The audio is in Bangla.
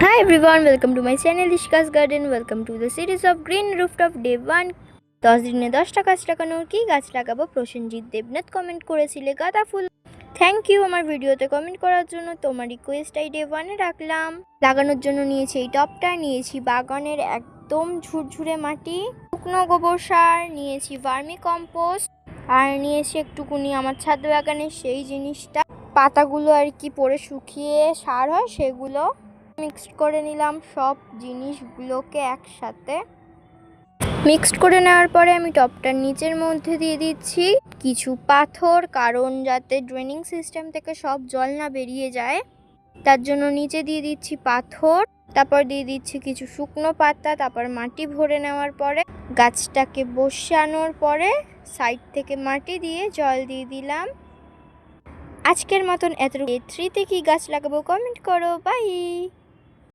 Hi everyone, welcome to my channel Ishka's Garden. Welcome to the series of Green Rooftop Day 1. 10 দিনে 10টা গাছ লাগানোর কি গাছ লাগাবো প্রসেনজিৎ দেবনাথ কমেন্ট করেছিলে গাঁদা ফুল। থ্যাংক ইউ আমার ভিডিওতে কমেন্ট করার জন্য। তোমার রিকোয়েস্টটাই ডে 1-এ রাখলাম। লাগানোর জন্য নিয়েছি এই টবটা, নিয়েছি বাগানের একদম ঝুরঝুরে মাটি, শুকনো গোবর সার, নিয়েছি ভার্মি কম্পোস্ট, আর নিয়েছি একটুকুনি আমার ছাদ বাগানের সেই জিনিসটা, পাতাগুলো আর কি পরে শুকিয়ে সার হয় সেগুলো মিক্সড করে নিলাম। সব জিনিসগুলোকে একসাথে মিক্সড করে নেওয়ার পরে আমি টবটার নিচের মধ্যে দিয়ে দিচ্ছি কিছু পাথর, কারণ যাতে ড্রেনিং সিস্টেম থেকে সব জল না বেরিয়ে যায় তার জন্য নিচে দিয়ে দিচ্ছি পাথর। তারপর দিয়ে দিচ্ছি কিছু শুকনো পাতা। তারপর মাটি ভরে নেওয়ার পরে গাছটাকে বসানোর পরে সাইড থেকে মাটি দিয়ে জল দিয়ে দিলাম। আজকের মতন এতটুকু। 3 তে কি গাছ লাগাবো কমেন্ট করো। বাই।